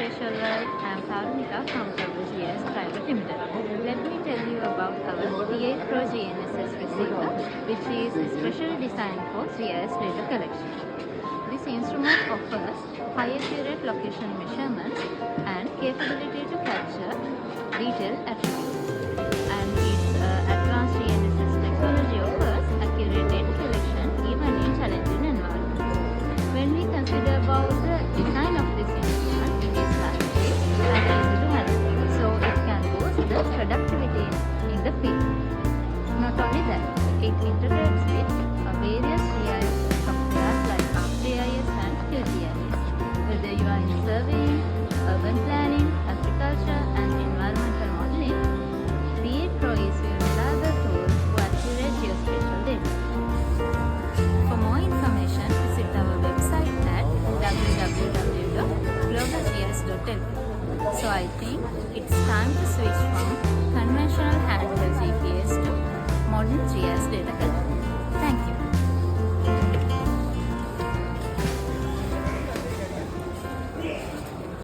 Geospatial World. I am Karunika from Global GIS Private Limited. Let me tell you about our TA Pro GNSS receiver, which is specially designed for GIS data collection. This instrument offers high accurate location measurements and capability to capture detailed attributes. And its advanced GNSS technology offers accurate data collection even in challenging environments. When we consider about the design of this instrument, it is lightweight and easy to handle, so it can boost the productivity in the field. Not only that, it integrates with various GIS softwares like ArcGIS and QGIS. Whether you are in surveying, urban planning, agriculture and environmental modeling, PA Pro is your reliable tool for accurate geospatial data. For more information, visit our website at www.globalgis.lk. So I think it's time to switch from conventional handheld GPS to modern GIS data collection. Thank you.